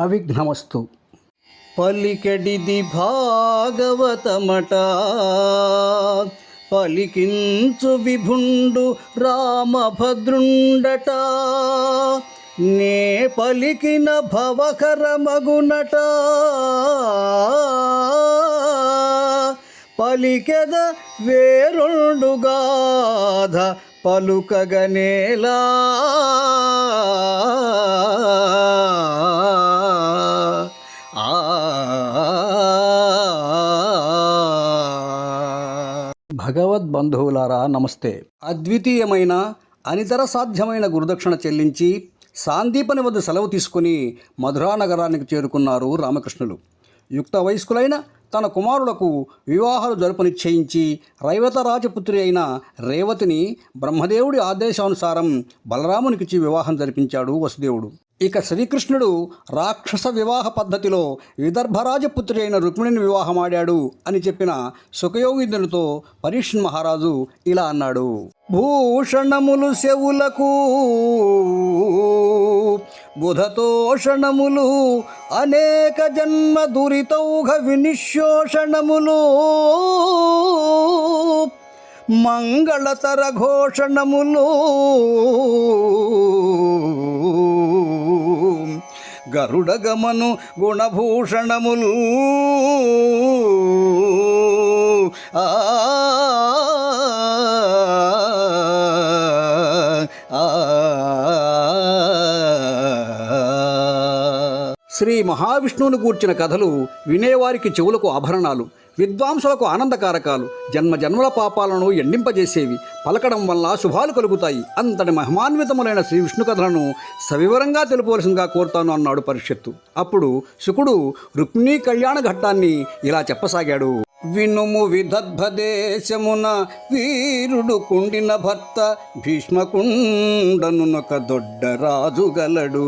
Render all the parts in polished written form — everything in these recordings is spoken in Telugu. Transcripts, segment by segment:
అవిఘ్నమస్తు. పలికెడిది భాగవతమట, పలికించు విభుండు రామభద్రుండట, నే పలికిన భవకరమగునట, పలికెద వేరొండుగాధ పలుకగనేలా. భగవద్బంధువులారా నమస్తే. అద్వితీయమైన అనితర సాధ్యమైన గురుదక్షిణ చెల్లించి సాందీపని వద్ద సెలవు తీసుకుని మధురా నగరానికి చేరుకున్నారు రామకృష్ణులు. యుక్త వయస్కులైన తన కుమారులకు వివాహాలు జరుపు నిశ్చయించి రైవత రాజపుత్రి అయిన రేవతిని బ్రహ్మదేవుడి ఆదేశానుసారం బలరామునికిచ్చి వివాహం జరిపించాడు వసుదేవుడు. ఇక శ్రీకృష్ణుడు రాక్షస వివాహ పద్ధతిలో విదర్భరాజపుత్రి అయిన రుక్మిణిని వివాహమాడాడు అని చెప్పిన సుఖయోగీంద్రునితో పరీక్షణ్ మహారాజు ఇలా అన్నాడు: భూషణములు శవులకు బుధతోషణములు, అనేక జన్మ దురితౌఘ వినిశోషణములు, మంగళతర ఘోషణములు, గరుడగమను గుణభూషణములు, శ్రీ మహావిష్ణువును గూర్చిన కథలు వినేవారికి చెవులకు ఆభరణాలు, విద్వాంసులకు ఆనందకారకాలు, జన్మజన్మల పాపాలను ఎండింపజేసేవి, పలకడం వల్ల శుభాలు కలుగుతాయి. అంతటి మహిమాన్వితములైన శ్రీ విష్ణు కథలను సవివరంగా తెలుపవలసిందిగా కోరుతాను అన్నాడు పరీక్షత్తు. అప్పుడు శుకుడు రుక్మిణీ కళ్యాణ ఘట్టాన్ని ఇలా చెప్పసాగాడు: వినుము విదర్భదేశమున వీరుడు కుండిన భర్త భీష్మకుండనునొక దొడ్డ రాజు గలడు.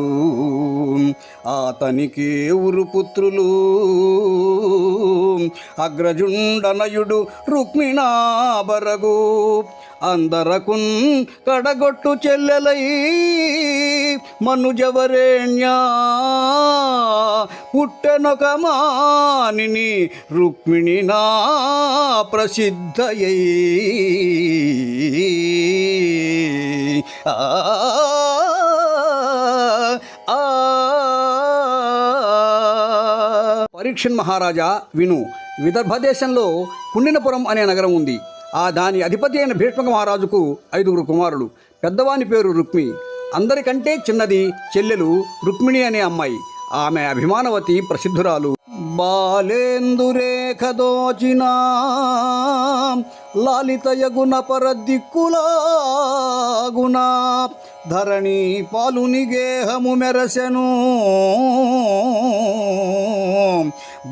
ఆతనికి ఊరు పుత్రులు అగ్రజుండనయుడు రుక్మిణాబరగు, అందరకున్ కడగొట్టు చెల్లెలై మనుజవరేణ్యా పుట్టెనొక మానిని రుక్మిణి నా ప్రసిద్ధయై. పరీక్షణ్ మహారాజా విను, విదర్భ దేశంలో కుండినపురం అనే నగరం ఉంది. దాని అధిపతి అయిన భీష్మక మహారాజుకు 5 కుమారులు. పెద్దవాని పేరు రుక్మి. అందరికంటే చిన్నది చెల్లెలు రుక్మిణి అనే అమ్మాయి. ఆమె అభిమానవతి, ప్రసిద్ధురాలు. బాలేందురేఖ దోచిన లాలితయగుణ పరదిక్కులాగుణ, ధరణి పాలుని గేహము మెరసెను,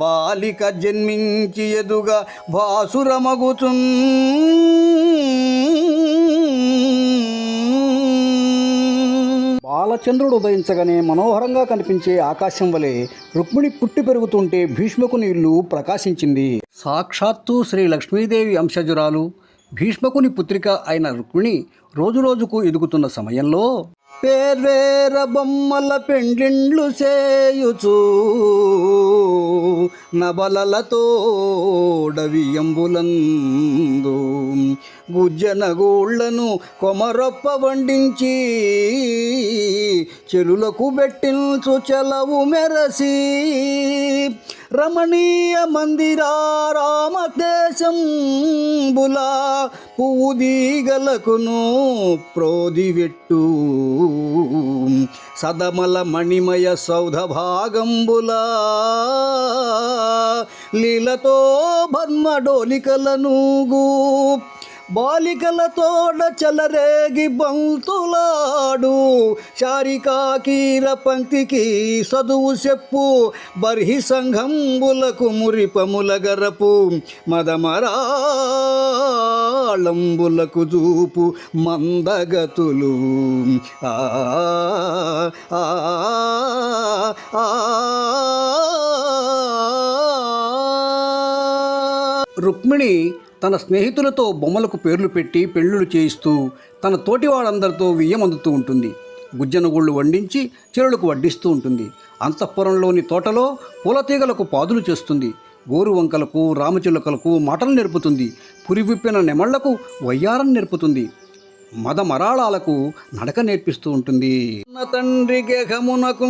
బాలిక జన్మించి ఎదుగా భాసురమగుచున్. బాలచంద్రుడు ఉదయించగానే మనోహరంగా కనిపించే ఆకాశం వలె రుక్మిణి పుట్టి పెరుగుతుంటే భీష్మకుని ఇల్లు ప్రకాశించింది. సాక్షాత్తు శ్రీ లక్ష్మీదేవి అంశజురాలు భీష్మకుని పుత్రిక అయిన రుక్మిణి రోజురోజుకు ఎదుగుతున్న సమయంలో పేర్వేర బొమ్మల పెండిండ్లు చేయుచు నబలలతోడవియంబులందు గుజ్జనగూళ్లను కొమరొప్ప వండించి చెలులకు బెట్టిల్చు చెలవు మెరసి, రమణీయ మందిరారామదేశంబులా పువ్వుదీగలకును ప్రోదివెట్టు, సదమల మణిమయ సౌధ భాగంబులా లీలతో భర్మడోలికలనుగు, బాలికలతోడ చలరేగి బంతులాడు, శారికాకీర పంక్తికి చదువు చెప్పు, బర్హి సంఘంబులకు మురిపముల గరపు, మదమరాళంబులకు చూపు మందగతులు. రుక్మిణి తన స్నేహితులతో బొమ్మలకు పేర్లు పెట్టి పెళ్ళిళ్ళు చేయిస్తూ తన తోటి వాళ్ళందరితో వియ్యమందుతూ ఉంటుంది. గుజ్జనగుళ్ళు వండించి చెరులకు వడ్డిస్తూ ఉంటుంది. అంతఃపురంలోని తోటలో పూలతీగలకు పాదులు చేస్తుంది. గోరు వంకలకు రామచిలుకలకు మాటలు నేర్పుతుంది. పురివిప్పిన నెమళ్లకు వయ్యారం నేర్పుతుంది. మదమరాళాలకు నడక నేర్పిస్తూ ఉంటుంది. తండ్రి గెహమునకు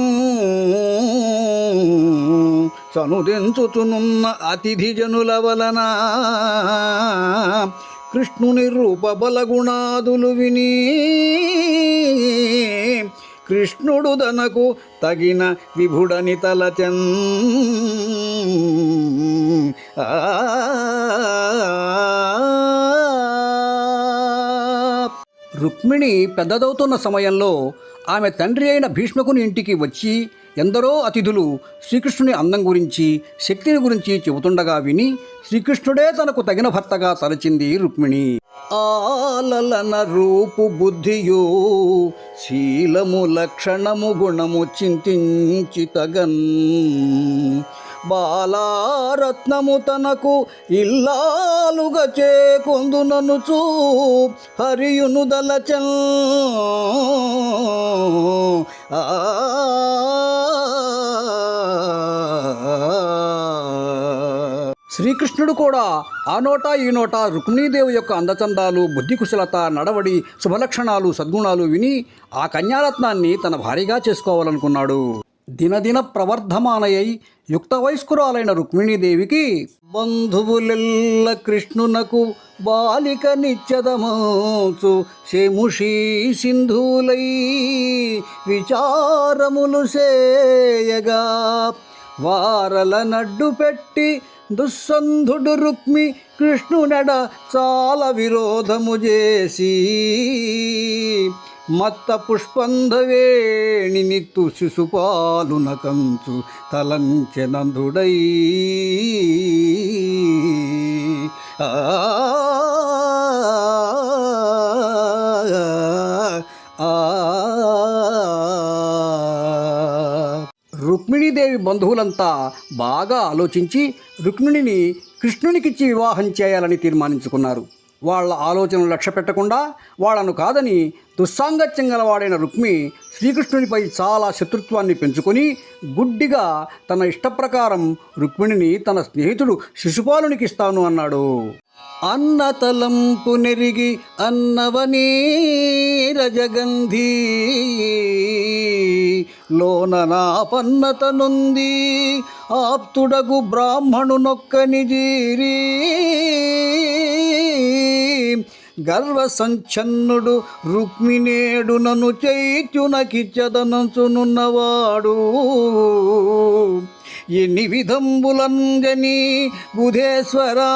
సనుదించుచునున్న అతిథి జనుల వలన కృష్ణుని రూప బలగుణాదులు విని కృష్ణుడు తనకు తగిన విభుడని తలచెన్. రుక్మిణి పెద్దదవుతున్న సమయంలో ఆమె తండ్రి అయిన భీష్మకుని ఇంటికి వచ్చి ఎందరో అతిథులు శ్రీకృష్ణుని అందం గురించి శక్తిని గురించి చెబుతుండగా విని శ్రీకృష్ణుడే తనకు తగిన భర్తగా తలచింది రుక్మిణి. ఆలలన రూపు బుద్ధియు శీలము లక్షణము గుణము చింతించి తగన్ బాలారత్నము తనకు ఇల్లాలుగా చేకొందుననుచు హరియును దలచన్. శ్రీకృష్ణుడు కూడా ఆ నోటా ఈ నోటా రుక్మిణీదేవి యొక్క అందచందాలు, బుద్ధి కుశలత, నడవడి, శుభలక్షణాలు, సద్గుణాలు విని ఆ కన్యారత్నాన్ని తన భార్యగా చేసుకోవాలనుకున్నాడు. దినదిన ప్రవర్ధమానయై యుక్త వయస్కురాలైన రుక్మిణీదేవికి బంధువులెల్ల కృష్ణునకు బాలిక నిత్యదమోచు శేముషీ సింధులై విచారములు సేయగా వారల నడ్డు పెట్టి దుస్సంధుడు రుక్మి కృష్ణునెడ చాలా విరోధము చేసి మత్త పుష్పంధవేణి నిత్తు శిశుపాలున కంచు తలంచెనందుడై. రుక్మిణీదేవి బంధువులంతా బాగా ఆలోచించి రుక్మిణిని కృష్ణునికిచ్చి వివాహం చేయాలని తీర్మానించుకున్నారు. వాళ్ళ ఆలోచనలు లక్ష్య పెట్టకుండా వాళ్ళను కాదని దుస్సాంగత్యం గలవాడైన రుక్మి శ్రీకృష్ణునిపై చాలా శత్రుత్వాన్ని పెంచుకొని గుడ్డిగా తన ఇష్టప్రకారం రుక్మిణిని తన స్నేహితుడు శిశుపాలునికి ఇస్తాను అన్నాడు. అన్నతలంపు నెరిగి అన్నవనీ రజగంధీ లోన నాపన్నత నొంది ఆప్తుడగు బ్రాహ్మణునొక్కని జీరి గర్వ సంచన్నుడు రుక్మిణేడు నను చైత్యునకిచ్చదనంచునున్నవాడు ఎన్ని విధంబులంజని బుధేశ్వరా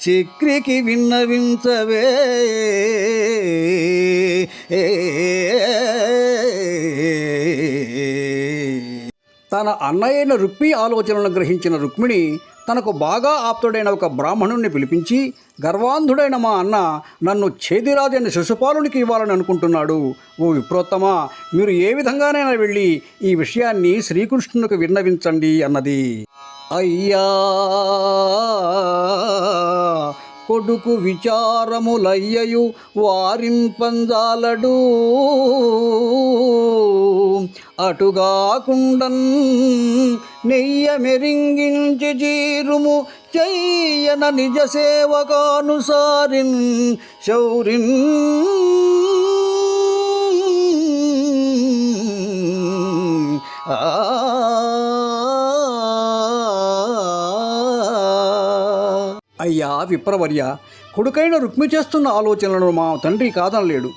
చక్రికి విన్నవించవే. తన అన్నయ్యైన రుక్మి ఆలోచనలను గ్రహించిన రుక్మిణి తనకు బాగా ఆప్తుడైన ఒక బ్రాహ్మణుణ్ణి పిలిపించి, గర్వాంధుడైన మా అన్న నన్ను ఛేదిరాజైన శిశుపాలునికి ఇవ్వాలని అనుకుంటున్నాడు. ఓ విప్రోత్తమా, మీరు ఏ విధంగానైనా వెళ్ళి ఈ విషయాన్ని శ్రీకృష్ణునికి విన్నవించండి అన్నది. అయ్యా కొడుకు విచారములయ్యయు వారింపంజాలడు అటుగాకుండన్ నెయ్య మెరింగించి జీరుము చెయ్యన నిజ సేవకానుసారిన్ శౌరిన్ అయ్యా విప్రవర్య, కొడుకైన రుక్మి చేస్తున్న ఆలోచనలను మా తండ్రి కాదనలేడు.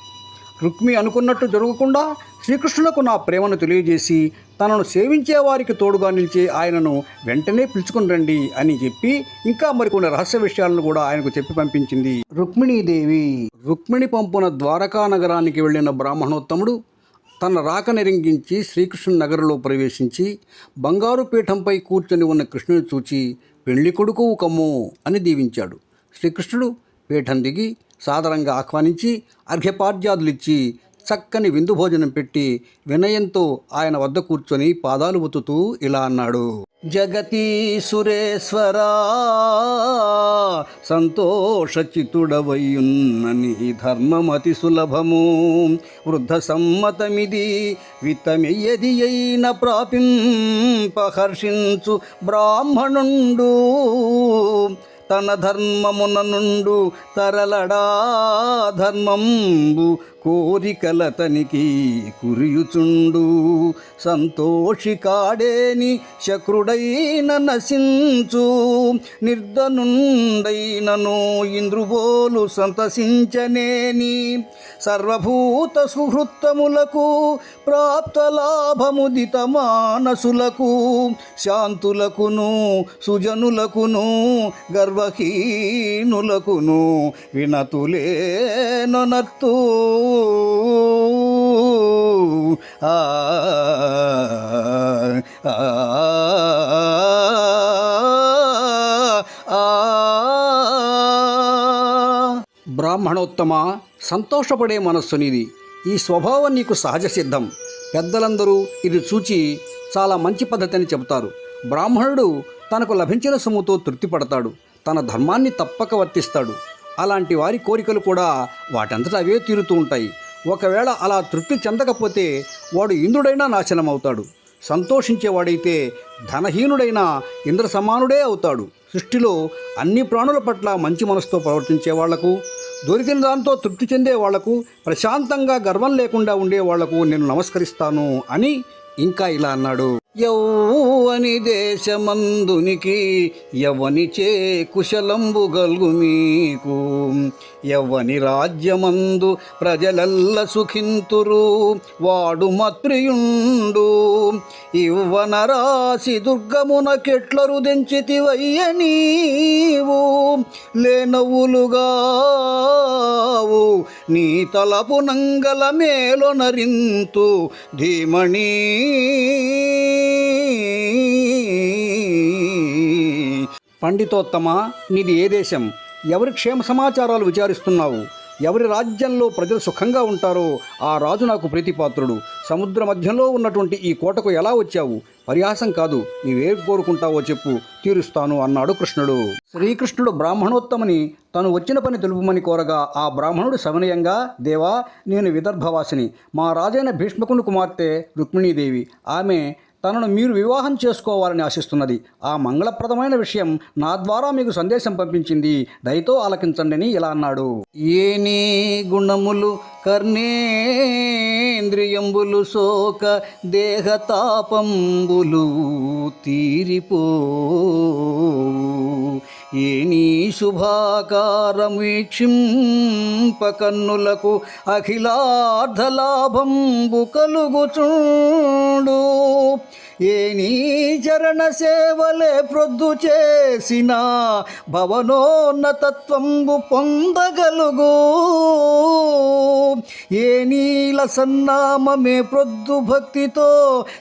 రుక్మి అనుకున్నట్టు జరగకుండా శ్రీకృష్ణులకు నా ప్రేమను తెలియజేసి తనను సేవించే వారికి తోడుగా నిలిచే ఆయనను వెంటనే పిలుచుకుని రండి అని చెప్పి ఇంకా మరికొన్ని రహస్య విషయాలను కూడా ఆయనకు చెప్పి పంపించింది రుక్మిణీదేవి. రుక్మిణి పంపున ద్వారకా నగరానికి వెళ్ళిన బ్రాహ్మణోత్తముడు తన రాక నిరింగించి శ్రీకృష్ణుని నగరంలో ప్రవేశించి బంగారు పీఠంపై కూర్చొని ఉన్న కృష్ణుని చూచి పెళ్లి కొడుకు కమ్ము అని దీవించాడు. శ్రీకృష్ణుడు పీఠం దిగి సాదరంగా ఆహ్వానించి అర్ఘ్యపాద్యాదులిచ్చి చక్కని విందు భోజనం పెట్టి వినయంతో ఆయన వద్ద కూర్చొని పాదాలు ఒత్తుతూ ఇలా అన్నాడు. జగతీ సురేశ్వరా సంతోషచితుడవయ్యున్న నీ ధర్మమతి సులభము. వృద్ధ సమ్మతమిది విత్తమెయ్యది అయిన ప్రాపింపహర్షించు బ్రాహ్మణుండు. తన ధర్మమున నుండు తరలడా ధర్మంబు కోరికలతనికి కురియుచుండు. సంతోషి కాడేని శక్రుడైన నశించు. నిర్ధనుండైనను ఇంద్రుబోలు సంతసించనేని. సర్వభూత సుహృత్తములకు ప్రాప్త లాభముదిత మానసులకు. శాంతులకును సుజనులకును గర్వహీనులకును వినతులేనొనర్తు. ఆ బ్రాహ్మణోత్తమ, సంతోషపడే మనస్సునిది. ఈ స్వభావం నీకు సహజ సిద్ధం. పెద్దలందరూ ఇది చూచి చాలా మంచి పద్ధతి అని చెబుతారు. బ్రాహ్మణుడు తనకు లభించిన సొమ్ముతో తృప్తిపడతాడు. తన ధర్మాన్ని తప్పక వర్తిస్తాడు. అలాంటి వారి కోరికలు కూడా వాటంతట అవే తీరుతూ ఉంటాయి. ఒకవేళ అలా తృప్తి చెందకపోతే వాడు ఇంద్రుడైనా నాశనమవుతాడు. సంతోషించేవాడైతే ధనహీనుడైనా ఇంద్ర సమానుడే అవుతాడు. సృష్టిలో అన్ని ప్రాణుల పట్ల మంచి మనసుతో ప్రవర్తించే వాళ్లకు, దొరికిన దాంతో తృప్తి చెందే వాళ్లకు, ప్రశాంతంగా గర్వం లేకుండా ఉండే వాళ్లకు నేను నమస్కరిస్తాను అని ఇంకా ఇలా అన్నాడు. యౌవని దేశమందునికి యవ్వనిచే కుశలంబు గల్గు మీకు. యవ్వని రాజ్యమందు ప్రజలల్ల సుఖింతురు. వాడు మత్రియుండు. ఇవ్వన రాసి దుర్గమునకెట్లరు దెంచితివయ్య నీవు. లేనవులుగావు నీ తలపు నంగల మేలొనరింతు ధీమణి. పండితోత్తమ, నీది ఏ దేశం? ఎవరి క్షేమ సమాచారాలు విచారిస్తున్నావు? ఎవరి రాజ్యంలో ప్రజలు సుఖంగా ఉంటారో ఆ రాజు నాకు ప్రీతిపాత్రుడు. సముద్ర మధ్యంలో ఉన్నటువంటి ఈ కోటకు ఎలా వచ్చావు? పరిహాసం కాదు, నీవేం కోరుకుంటావో చెప్పు, తీరుస్తాను అన్నాడు కృష్ణుడు. శ్రీకృష్ణుడు బ్రాహ్మణోత్తముని తను వచ్చిన పని తెలుపమని కోరగా ఆ బ్రాహ్మణుడు సవినయంగా, దేవా, నేను విదర్భవాసిని. మా రాజైన భీష్మకుని కుమార్తె రుక్మిణీదేవి. ఆమె తనను మీరు వివాహం చేసుకోవాలని ఆశిస్తున్నది. ఆ మంగళప్రదమైన విషయం నా ద్వారా మీకు సందేశం పంపించింది. దయతో ఆలకించండి అని ఇలా అన్నాడు. ఏనీ గుణములు కర్ణేంద్రియంబులు సోక దేహతాపంబులు తీరిపో. ఏనీ శుభాకారమీక్షింప కన్నులకు అఖిలార్ధలాభంబు కలుగుచుండు. ఏ నీ చరణ సేవలే ప్రొద్దు చేసిన భవనోన్నతత్వంబు పొందగలుగు. ఏ నీల సన్నామమే ప్రొద్దు భక్తితో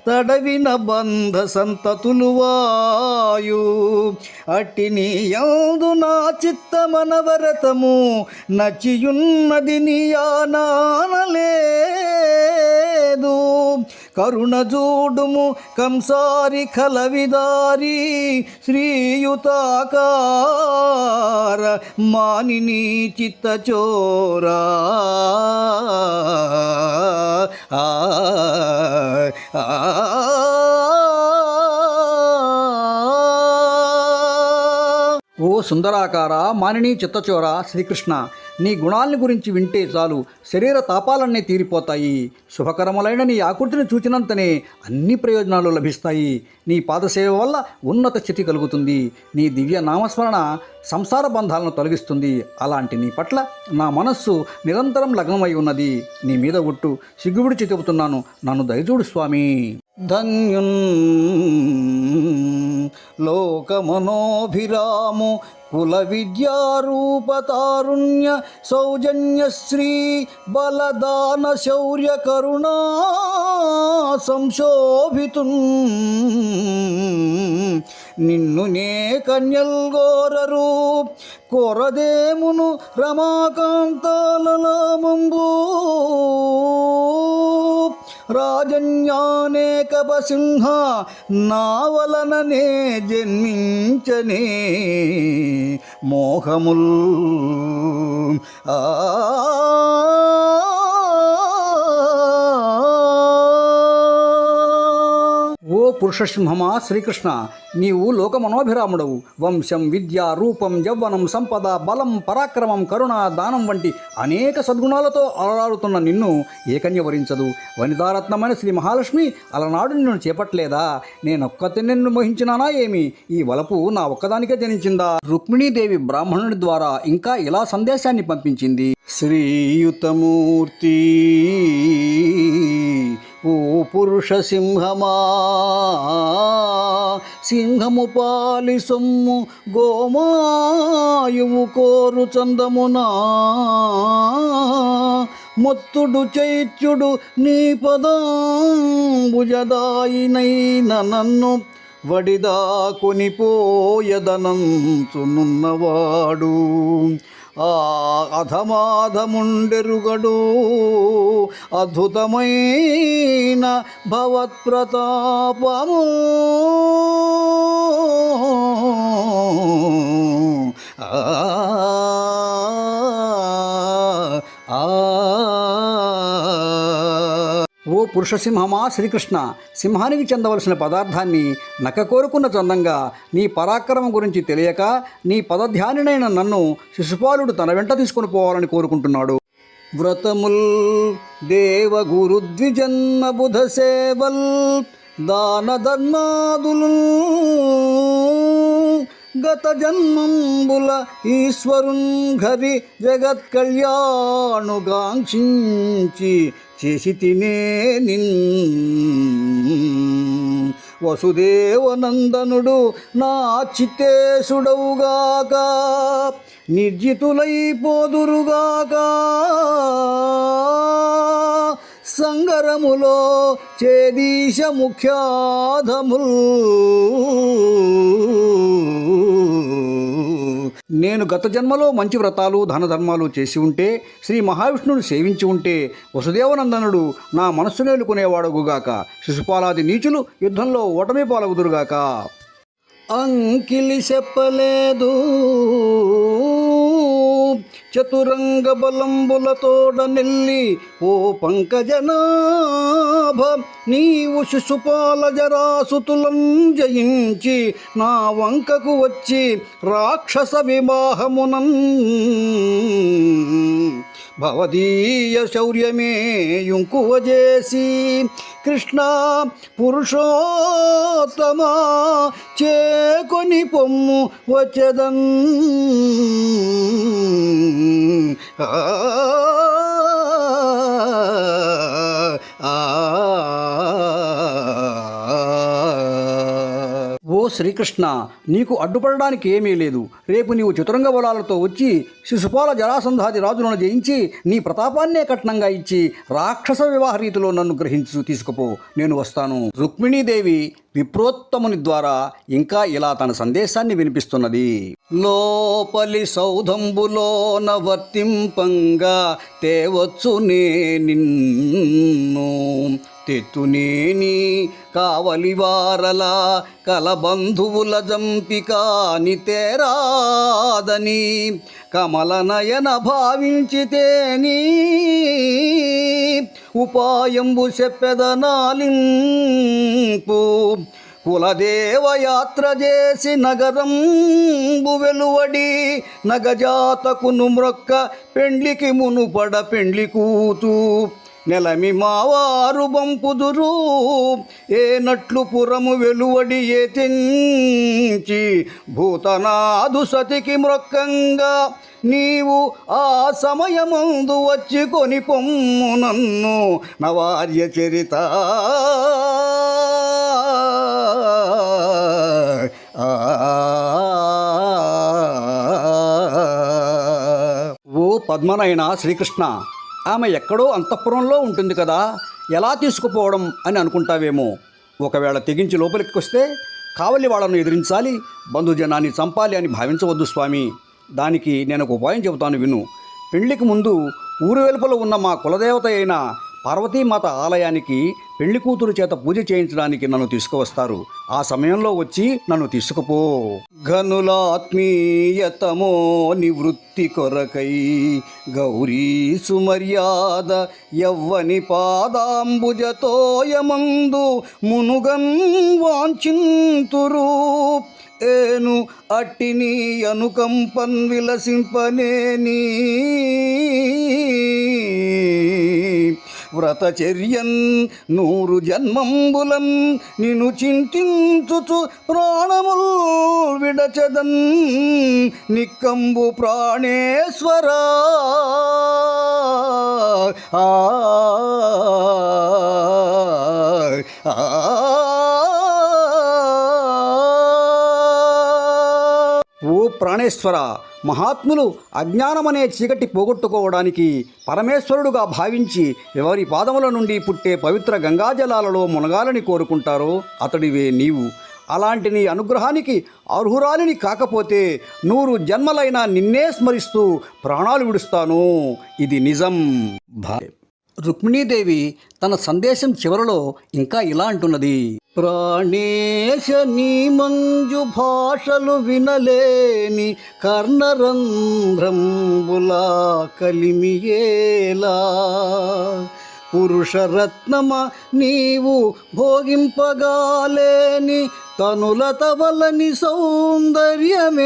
తడవిన బంధ సంతతులు వాయు. అట్టి నీయందు నా చిత్తమనవరతము నచ్చియున్నది నీయానానలేదు. కరుణ జూడుము కంసారి కలవిదారి శ్రీయుతాకార మానిని చిత్తచోరా. ఓ సుందరాకార, మానిని చిత్తచోర శ్రీకృష్ణ, నీ గుణాలని గురించి వింటే చాలు శరీర తాపాలన్నీ తీరిపోతాయి. శుభకరములైన నీ ఆకృతిని చూచినంతనే అన్ని ప్రయోజనాలు లభిస్తాయి. నీ పాదసేవ వల్ల ఉన్నత స్థితి కలుగుతుంది. నీ దివ్య నామస్మరణ సంసార బంధాలను తొలగిస్తుంది. అలాంటి నీ పట్ల నా మనస్సు నిరంతరం లగ్నమై ఉన్నది. నీ మీద ఒట్టు సిగ్గువిడిచి చెబుతున్నాను, నన్ను దయచూడు స్వామి. ధన్యున్ లోకమనోభిరాము కుల విద్యారూపతారుణ్య సౌజన్య శ్రీ బలదాన శౌర్య కరుణా సంశోభితున్. నిన్ను నే కన్యల్గోరరు కొరదేమును రమాకాంతాలలామంబు. రాజన్యానేకపసింహ నా వలననే జన్మించనే మోహముల్ ఓ పురుషసింహమా శ్రీకృష్ణ, నీవు లోకమనోభిరాముడవు. వంశం, విద్య, రూపం, యవ్వనం, సంపద, బలం, పరాక్రమం, కరుణ, దానం వంటి అనేక సద్గుణాలతో అలరాడుతున్న నిన్ను ఏకన్య వరించదు. వనితారత్నమైన శ్రీ మహాలక్ష్మి అలనాడు నిన్ను చేపట్టలేదా? నేనొక్కతే నిన్ను మోహించినానా ఏమి? ఈ వలపు నా ఒక్కదానికే జనించిందా? రుక్మిణీదేవి బ్రాహ్మణుడి ద్వారా ఇంకా ఇలా సందేశాన్ని పంపించింది. శ్రీయుతమూర్తి ఓ పురుష సింహమా, సింహము పాలి సొమ్ము గోమాయువు కోరు చందమునా, మొత్తుడు చైత్యుడు నీ పదాంబుజదాయినైన నన్ను వడిదా కొనిపోయదనంచునున్నవాడు ఆ అధమాధముండెరుగడు అద్భుతమైన భవత్ప్రతాపము. ఓ పురుషసింహమా శ్రీకృష్ణ, సింహానికి చెందవలసిన పదార్థాన్ని నక్క కోరుకున్న చందంగా నీ పరాక్రమం గురించి తెలియక నీ పదధ్యానినైన నన్ను శిశుపాలుడు తన వెంట తీసుకుని పోవాలని కోరుకుంటున్నాడు. వ్రతముల్ దేవ గురు ద్విజన్మ బుధ సేవల్ దాన ధర్మాదులు గత జన్మంబుల ఈశ్వరున్ ఘరి జగత్ కళ్యాణుగాంక్షించి చేసి తినే నిన్ వసుదేవనందనుడు నా చిత్తేశుడవుగాక నిర్జితులైపోదురుగాక సంగరములో చేదీశ ముఖ్యాధముల్. నేను గత జన్మలో మంచి వ్రతాలు ధనధర్మాలు చేసి ఉంటే, శ్రీ మహావిష్ణువుని సేవించి ఉంటే వసుదేవనందనుడు నా మనస్సు నేలుకునేవాడుగుగాక, శిశుపాలాది నీచులు యుద్ధంలో ఓటమి పాలగుదురుగాక. అంకిలి చెప్పలేదు చతురంగ బలంబులతోడ నెల్లి ఓ పంకజనాభ, నీవు శిశుపాల జరాసుతులం జయించి నా వంకకు వచ్చి రాక్షస వివాహమునన్ భవదీయ శౌర్యమే యుంకువజేసి కృష్ణ పురుషోత్తమా చేకొని పొమ్ము వచ్చదన్. ఓ శ్రీకృష్ణ, నీకు అడ్డుపడడానికి ఏమీ లేదు. రేపు నీవు చతురంగ బలాలతో వచ్చి శిశుపాల జరాసంధాది రాజులను జయించి నీ ప్రతాపాన్నే కట్నంగా ఇచ్చి రాక్షస వివాహ రీతిలో నన్ను గ్రహించు తీసుకుపో, నేను వస్తాను. రుక్మిణీదేవి విప్రోత్తముని ద్వారా ఇంకా ఇలా తన సందేశాన్ని వినిపిస్తున్నది. లోపలి సౌధంబులోన వర్తింపంగా తేవచ్చునే నిన్ను తెత్తునేని కావలివారల కలబంధువుల జంపికాని తేరాదని కమలనయన భావించితేని ఉపాయంబు చెప్పెదనాలింపు. కులదేవయాత్ర చేసి నగరంబు వెలువడి నగజాతకును మ్రొక్క పెండ్లికి మునుపడ పెండ్లి కూతు నెలమి మావారు బంపుదురు ఏనట్లు పురము వెలువడి ఏ తెంచి భూతనాదు సతికి మ్రొక్కంగా నీవు ఆ సమయమందు వచ్చి కొని పొమ్ము నన్ను నవార్య చరిత. ఓ పద్మనయన శ్రీకృష్ణ, ఆమె ఎక్కడో అంతఃపురంలో ఉంటుంది కదా, ఎలా తీసుకుపోవడం అని అనుకుంటావేమో. ఒకవేళ తెగించి లోపలికి వస్తే కావలి వాళ్ళను ఎదిరించాలి, బంధుజనాన్ని చంపాలి అని భావించవద్దు స్వామి. దానికి నేను ఒక ఉపాయం చెబుతాను విను. పెళ్లికి ముందు ఊరు వెలుపల ఉన్న మా కులదేవత అయిన పార్వతీమాత ఆలయానికి పెళ్లి కూతురు చేత పూజ చేయించడానికి నన్ను తీసుకువస్తారు. ఆ సమయంలో వచ్చి నన్ను తీసుకుపో. ఘనులాత్మీయతమో నివృత్తి కొరకై గౌరీ సుమర్యాద యవ్వని పాదాంబుజతోయమందు మునుగన్ వాంఛింతురు. ఏను అట్టిని అనుకంపన్ విలసింపనేని వ్రతచర్యన్ 100 జన్మంబులన్ నిన్ను చింతించుచు ప్రాణముల్ విడచదన్ నిక్కంబు ప్రాణేశ్వరా. ఓ ప్రాణేశ్వర, మహాత్ములు అజ్ఞానమనే చీకటి పోగొట్టుకోవడానికి పరమేశ్వరుడుగా భావించి ఎవరి పాదముల నుండి పుట్టే పవిత్ర గంగాజలాలలో మునగాలని కోరుకుంటారో అతడివే నీవు. అలాంటి నీ అనుగ్రహానికి అర్హురాలిని కాకపోతే 100 జన్మలైనా నిన్నే స్మరిస్తూ ప్రాణాలు విడుస్తాను. ఇది నిజం. రుక్మిణీదేవి తన సందేశం చివరలో ఇంకా ఇలా అంటున్నది. ప్రాణేశ నీ మంజు భాషలు వినలేని కర్ణరంధ్రంబులా కలిమియేలా. పురుషరత్నమ నీవు భోగింపగాలేని తనులతవలని సౌందర్యమేలా.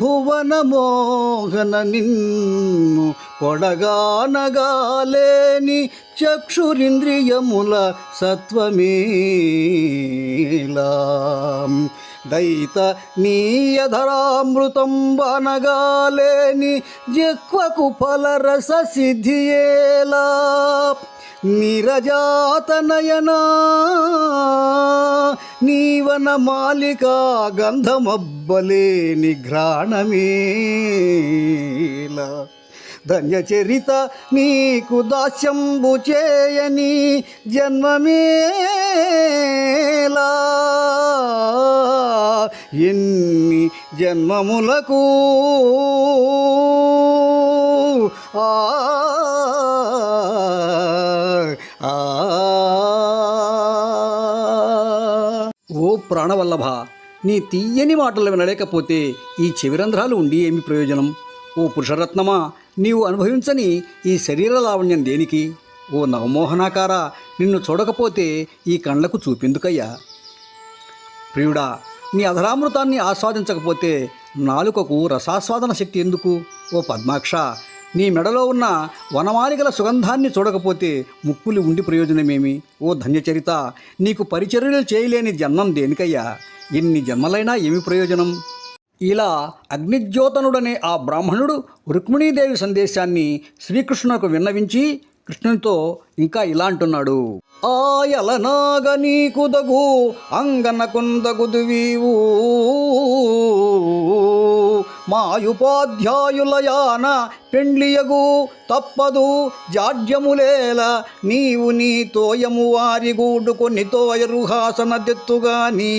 భువన మోహన నిన్ను పొడగానగాలేని చక్షురింద్రియముల సత్వమేలా. దైత నీయధరామృతం బనగాలేని జిహ్వకు ఫలరస సిద్ధియేలా. నిరజాతనయనా నీవన మాలికా గంధమబ్బలేని ఘ్రాణమేలా. ధన్యచరిత నీకు దాస్యంబు చేయని జన్మమేలా. ఎన్ని జన్మములకు ఓ ప్రాణవల్లభ, నీ తీయని మాటలు వినలేకపోతే ఈ చెవిరంధ్రాలు ఉండి ఏమి ప్రయోజనం? ఓ పురుషరత్నమా, నీవు అనుభవించని ఈ శరీర లావణ్యం దేనికి? ఓ నవమోహనాకార, నిన్ను చూడకపోతే ఈ కళ్ళకు చూపెందుకయ్యా? ప్రియుడా, నీ అధరామృతాన్ని ఆస్వాదించకపోతే నాలుకకు రసాస్వాదన శక్తి ఎందుకు? ఓ పద్మాక్ష, నీ మెడలో ఉన్న వనమాలికల సుగంధాన్ని చూడకపోతే ముక్కులు ఉండి ప్రయోజనమేమి? ఓ ధన్యచరిత, నీకు పరిచర్యలు చేయలేని జన్మం దేనికయ్యా? ఎన్ని జన్మలైనా ఏమి ప్రయోజనం? ఇలా అగ్నిజ్యోతనుడనే ఆ బ్రాహ్మణుడు రుక్మిణీదేవి సందేశాన్ని శ్రీకృష్ణునకు విన్నవించి కృష్ణునితో ఇంకా ఇలా అంటున్నాడు. ఆయలనాగ నీకుదగు అంగనకుందగుదువీవు మాయుపాధ్యాయులయాన పెండ్లియగు తప్పదు జాడ్యములేల. నీవు నీ తోయము వారి గూడు కొన్ని తోయరుహాసన దెత్తుగానీ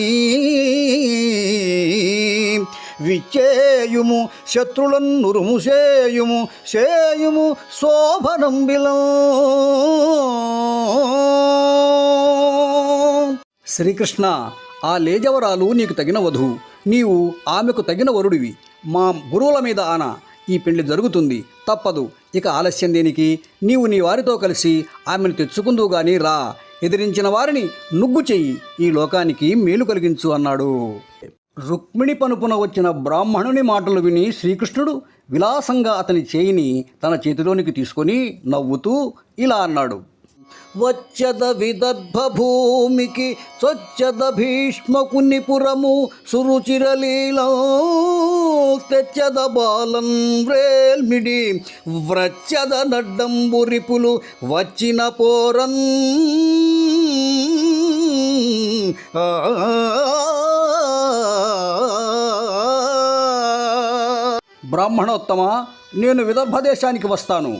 విచ్చేయుము శత్రులన్నురుము సేయుము సేయుము శోభనం బిలం. శ్రీకృష్ణ, ఆ లేజవరాలు నీకు తగిన వధువు, నీవు ఆమెకు తగిన వరుడివి. మా గురువుల మీద ఆన, ఈ పెళ్లి జరుగుతుంది, తప్పదు. ఇక ఆలస్యం దేనికి? నీవు నీ వారితో కలిసి ఆమెను తెచ్చుకుందువు గాని రా. ఎదిరించిన వారిని నుగ్గు చెయ్యి, ఈ లోకానికి మేలు కలిగించు అన్నాడు. రుక్మిణి పనుపున వచ్చిన బ్రాహ్మణుని మాటలు విని శ్రీకృష్ణుడు విలాసంగా అతని చేయిని తన చేతిలోనికి తీసుకొని నవ్వుతూ ఇలా అన్నాడు. వచ్చద విదర్భ భూమికి చొచ్చద భీష్మకుని పురము సురుచిరలీలో తెచ్చద బాలన్ రేల్మిడి వ్రచ్చద నడ్డంబురిపులు వచ్చిన పోరన్. బ్రాహ్మణోత్తమ, నేను విదర్భ దేశానికి వస్తాను,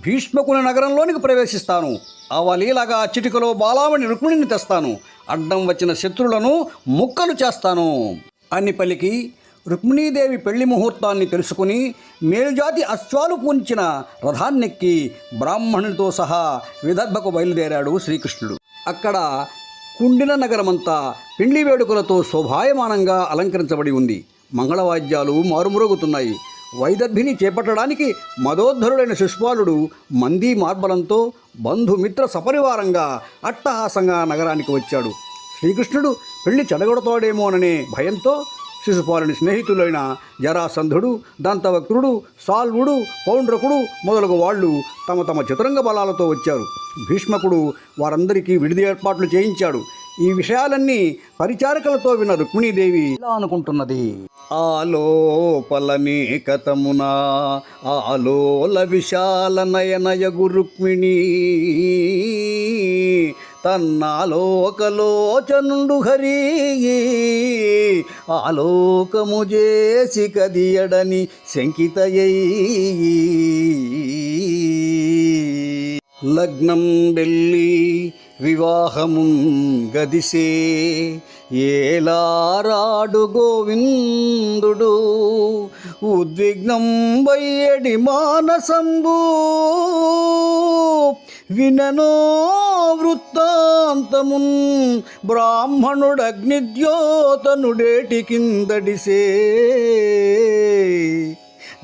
భీష్మకుని నగరంలోనికి ప్రవేశిస్తాను. అవలీలగా చిటికలో బాలామణి రుక్మిణిని తెస్తాను, అడ్డం వచ్చిన శత్రువులను ముక్కలు చేస్తాను అని పలికి రుక్మిణీదేవి పెళ్లి ముహూర్తాన్ని తెలుసుకుని మేలుజాతి అశ్వాలు పూంచిన రథాన్నెక్కి బ్రాహ్మణునితో సహా విదర్భకు బయలుదేరాడు శ్రీకృష్ణుడు. అక్కడ కుండిన నగరమంతా పెళ్లి వేడుకలతో శోభాయమానంగా అలంకరించబడి ఉంది. మంగళవాద్యాలు మారుమ్రోగుతున్నాయి. వైదర్భిని చేపట్టడానికి మదోద్ధరుడైన శిశుపాలుడు మందీ మార్బలంతో బంధుమిత్ర సపరివారంగా అట్టహాసంగా నగరానికి వచ్చాడు. శ్రీకృష్ణుడు పెళ్లి చెడగొడతాడేమోననే భయంతో శిశుపాలుని స్నేహితులైన జరాసంధుడు, దంతవక్త్రుడు, సాల్వుడు, పౌండ్రకుడు మొదలగు వాళ్ళు తమ తమ చతురంగ బలాలతో వచ్చారు. భీష్మకుడు వారందరికీ విడిది ఏర్పాట్లు చేయించాడు. ఈ విషయాలన్నీ పరిచారకులతో విన్న రుక్మిణీదేవి ఇలా అనుకుంటున్నది. ఆలోపలనే కథమునా ఆలోల విశాల నయనయగు రుక్మిణీ తన్నాలోకలోచనుండు హరి ఆలోకము చేసి కదియడని శంకితయై లగ్నం వెళ్ళి వివాహము గదిసే ఏలారాడు గోవిందుడు ఉద్విగ్నం వయ్యడి మానసంబు విననో వృత్తాంతమున్ బ్రాహ్మణుడగ్నిద్యోతనుడేటి కిందడిసే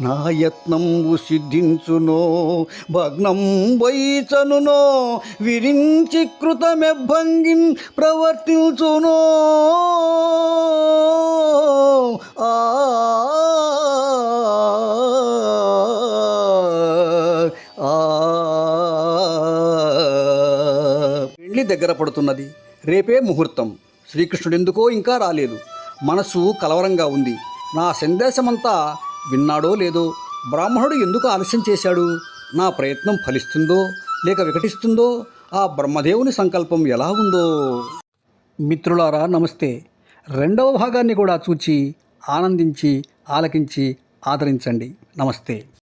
నా యత్నంబు సిద్ధించునో భగ్నం వైచనునో విరించి కృతమెభంగిం ప్రవర్తించునో పెళ్లి దగ్గర పడుతున్నది. రేపే ముహూర్తం. శ్రీకృష్ణుడెందుకో ఇంకా రాలేదు. మనసు కలవరంగా ఉంది. నా సందేశమంతా విన్నాడో లేదో, బ్రాహ్మణుడు ఎందుకు ఆలస్యం చేశాడు? నా ప్రయత్నం ఫలిస్తుందో లేక వికటిస్తుందో, ఆ బ్రహ్మదేవుని సంకల్పం ఎలా ఉందో. మిత్రులారా నమస్తే. రెండవ భాగాన్ని కూడా చూచి ఆనందించి ఆలకించి ఆదరించండి. నమస్తే.